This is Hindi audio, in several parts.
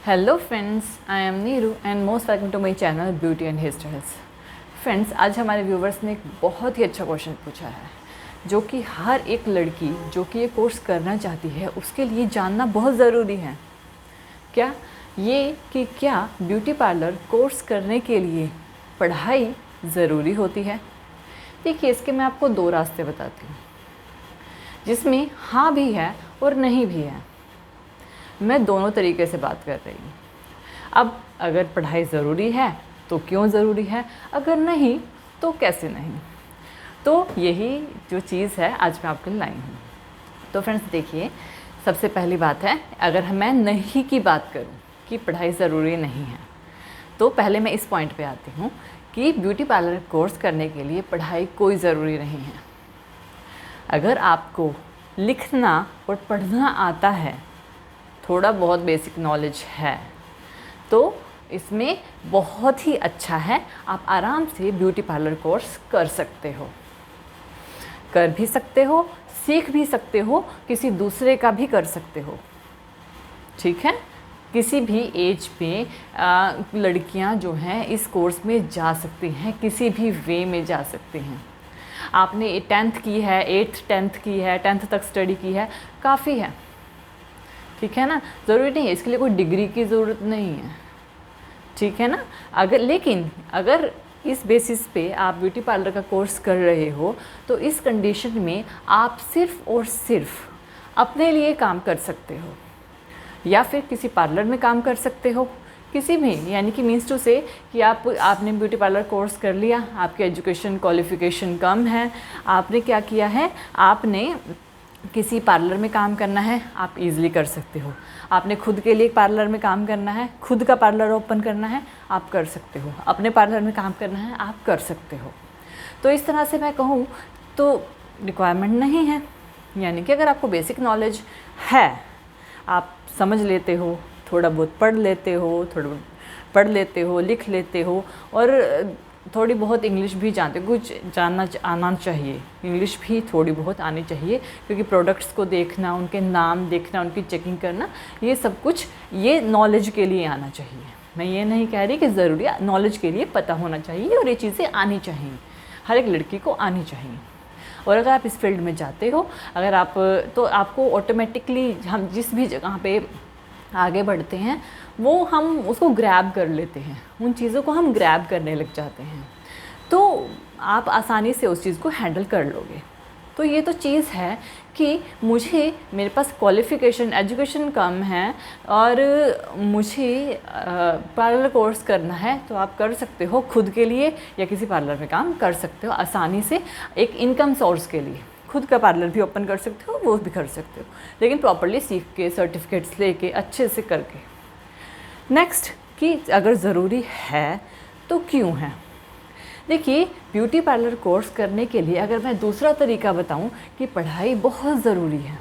Hello friends, I am Neeru and most welcome to my channel beauty and hair styles. Friends, आज हमारे व्यूवर्स ने एक बहुत ही अच्छा क्वेश्चन पूछा है जो कि हर एक लड़की जो कि ये कोर्स करना चाहती है उसके लिए जानना बहुत ज़रूरी है। क्या ब्यूटी पार्लर कोर्स करने के लिए पढ़ाई ज़रूरी होती है? देखिए, इसके मैं आपको दो रास्ते बताती हूँ जिसमें हाँ भी है और नहीं भी है। मैं दोनों तरीके से बात कर रही हूँ। अब अगर पढ़ाई ज़रूरी है तो क्यों ज़रूरी है, अगर नहीं तो कैसे नहीं। तो यही जो चीज़ है आज मैं आपके लिए लाई हूँ। तो फ्रेंड्स देखिए, सबसे पहली बात है, अगर मैं नहीं की बात करूँ कि पढ़ाई ज़रूरी नहीं है, तो पहले मैं इस पॉइंट पे आती हूँ कि ब्यूटी पार्लर कोर्स करने के लिए पढ़ाई कोई ज़रूरी नहीं है। अगर आपको लिखना और पढ़ना आता है, थोड़ा बहुत बेसिक नॉलेज है, तो इसमें बहुत ही अच्छा है। आप आराम से ब्यूटी पार्लर कोर्स कर सकते हो, सीख भी सकते हो, किसी दूसरे का भी कर सकते हो। ठीक है, किसी भी एज में लड़कियां जो हैं इस कोर्स में जा सकती हैं, किसी भी वे में जा सकती हैं। आपने 10th की है, 8th 10th की है, 10th तक स्टडी की है, काफ़ी है। ठीक है ना, ज़रूरी नहीं है, इसके लिए कोई डिग्री की ज़रूरत नहीं है। ठीक है ना, अगर इस बेसिस पे आप ब्यूटी पार्लर का कोर्स कर रहे हो तो इस कंडीशन में आप सिर्फ़ और सिर्फ अपने लिए काम कर सकते हो या फिर किसी पार्लर में काम कर सकते हो, किसी भी, यानी कि मीन्स टू से कि आपने ब्यूटी पार्लर कोर्स कर लिया, आपकी एजुकेशन क्वालिफ़िकेशन कम है, आपने क्या किया है, आपने किसी पार्लर में काम करना है, आप इजीली कर सकते हो। आपने खुद के लिए एक पार्लर में काम करना है, खुद का पार्लर ओपन करना है, आप कर सकते हो। अपने पार्लर में काम करना है, आप कर सकते हो। तो इस तरह से मैं कहूँ तो रिक्वायरमेंट नहीं है। यानी कि अगर आपको बेसिक नॉलेज है, आप समझ लेते हो, थोड़ा बहुत पढ़ लेते हो, लिख लेते हो और थोड़ी बहुत इंग्लिश भी जानते हो, कुछ आना चाहिए, इंग्लिश भी थोड़ी बहुत आनी चाहिए, क्योंकि प्रोडक्ट्स को देखना, उनके नाम देखना, उनकी चेकिंग करना, ये सब कुछ ये नॉलेज के लिए आना चाहिए। मैं ये नहीं कह रही कि ज़रूरी, नॉलेज के लिए पता होना चाहिए और ये चीज़ें आनी चाहिए, हर एक लड़की को आनी चाहिए। और अगर आप इस फील्ड में जाते हो, अगर आप, तो आपको ऑटोमेटिकली हम जिस भी जगह पे आगे बढ़ते हैं वो हम उसको ग्रैब कर लेते हैं, उन चीज़ों को हम ग्रैब करने लग जाते हैं, तो आप आसानी से उस चीज़ को हैंडल कर लोगे। तो ये तो चीज़ है कि मेरे पास क्वालिफ़िकेशन, एजुकेशन कम है और मुझे पार्लर कोर्स करना है, तो आप कर सकते हो खुद के लिए या किसी पार्लर में काम कर सकते हो आसानी से, एक इनकम सोर्स के लिए। खुद का पार्लर भी ओपन कर सकते हो, वो भी कर सकते हो, लेकिन प्रॉपरली सीख के, सर्टिफिकेट्स लेके, अच्छे से करके। नेक्स्ट, कि अगर ज़रूरी है तो क्यों है? देखिए, ब्यूटी पार्लर कोर्स करने के लिए अगर मैं दूसरा तरीका बताऊं कि पढ़ाई बहुत ज़रूरी है।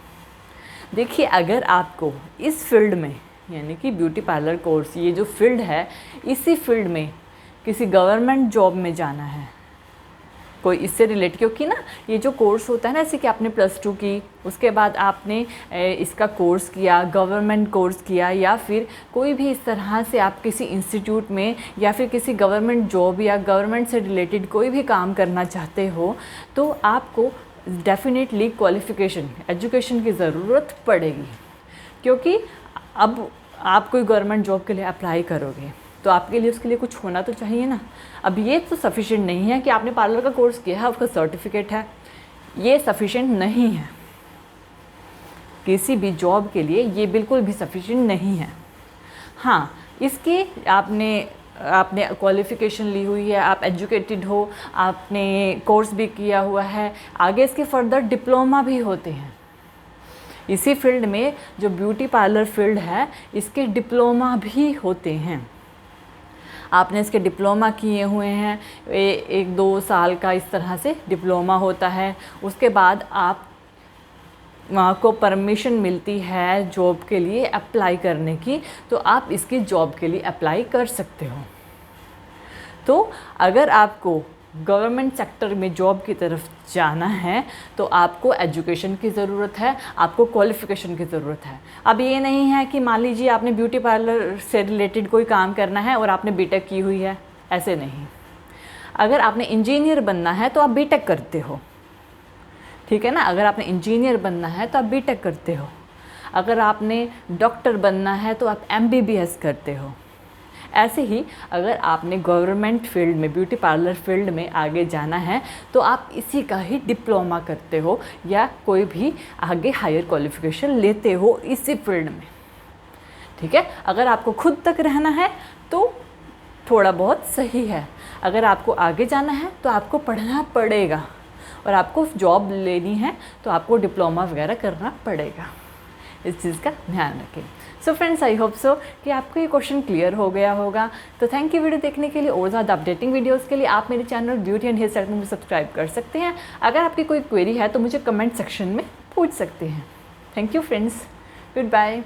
देखिए, अगर आपको इस फील्ड में, यानी कि ब्यूटी पार्लर कोर्स, ये जो फील्ड है, इसी फील्ड में किसी गवर्नमेंट जॉब में जाना है, कोई इससे रिलेट, क्योंकि ना ये जो कोर्स होता है ना, जैसे कि आपने +2 की, उसके बाद आपने इसका कोर्स किया, गवर्नमेंट कोर्स किया, या फिर कोई भी इस तरह से आप किसी इंस्टीट्यूट में या फिर किसी गवर्नमेंट जॉब या गवर्नमेंट से रिलेटेड कोई भी काम करना चाहते हो, तो आपको डेफिनेटली क्वालिफ़िकेशन, एजुकेशन की ज़रूरत पड़ेगी। क्योंकि अब आप कोई गवर्नमेंट जॉब के लिए अप्लाई करोगे तो आपके लिए, उसके लिए कुछ होना तो चाहिए ना। अब ये तो सफिशिएंट नहीं है कि आपने पार्लर का कोर्स किया है, उसका सर्टिफिकेट है, ये सफिशिएंट नहीं है किसी भी जॉब के लिए, ये बिल्कुल भी सफिशिएंट नहीं है। हाँ, इसके आपने क्वालिफ़िकेशन ली हुई है, आप एजुकेटेड हो, आपने कोर्स भी किया हुआ है, आगे इसके फर्दर डिप्लोमा भी होते हैं। इसी फील्ड में जो ब्यूटी पार्लर फील्ड है, इसके डिप्लोमा भी होते हैं। आपने इसके डिप्लोमा किए हुए हैं, 1-2 साल का इस तरह से डिप्लोमा होता है। उसके बाद आप वहाँ को परमिशन मिलती है जॉब के लिए अप्लाई करने की, तो आप इसकी जॉब के लिए अप्लाई कर सकते हो। तो अगर आपको गवर्नमेंट सेक्टर में जॉब की तरफ जाना है तो आपको एजुकेशन की ज़रूरत है, आपको क्वालिफ़िकेशन की ज़रूरत है। अब ये नहीं है कि मान लीजिए आपने ब्यूटी पार्लर से रिलेटेड कोई काम करना है और आपने बीटेक की हुई है, ऐसे नहीं। अगर आपने इंजीनियर बनना है तो आप बीटेक करते हो, ठीक है ना। अगर आपने इंजीनियर बनना है तो आप बीटेक करते हो। अगर आपने डॉक्टर बनना है तो आप एमबीबीएस करते हो। ऐसे ही अगर आपने गवर्नमेंट फील्ड में, ब्यूटी पार्लर फील्ड में आगे जाना है तो आप इसी का ही डिप्लोमा करते हो या कोई भी आगे हायर क्वालिफिकेशन लेते हो इसी फील्ड में, ठीक है। अगर आपको खुद तक रहना है तो थोड़ा बहुत सही है, अगर आपको आगे जाना है तो आपको पढ़ना पड़ेगा और आपको जॉब लेनी है तो आपको डिप्लोमा वगैरह करना पड़ेगा। इस चीज़ का ध्यान रखें। So friends, I hope so कि आपको ये क्वेश्चन क्लियर हो गया होगा। तो थैंक यू वीडियो देखने के लिए। और ज़्यादा अपडेटिंग वीडियोस के लिए आप मेरे channel beauty and hair style में सब्सक्राइब कर सकते हैं। अगर आपकी कोई क्वेरी है तो मुझे कमेंट सेक्शन में पूछ सकते हैं। Thank you friends, good bye.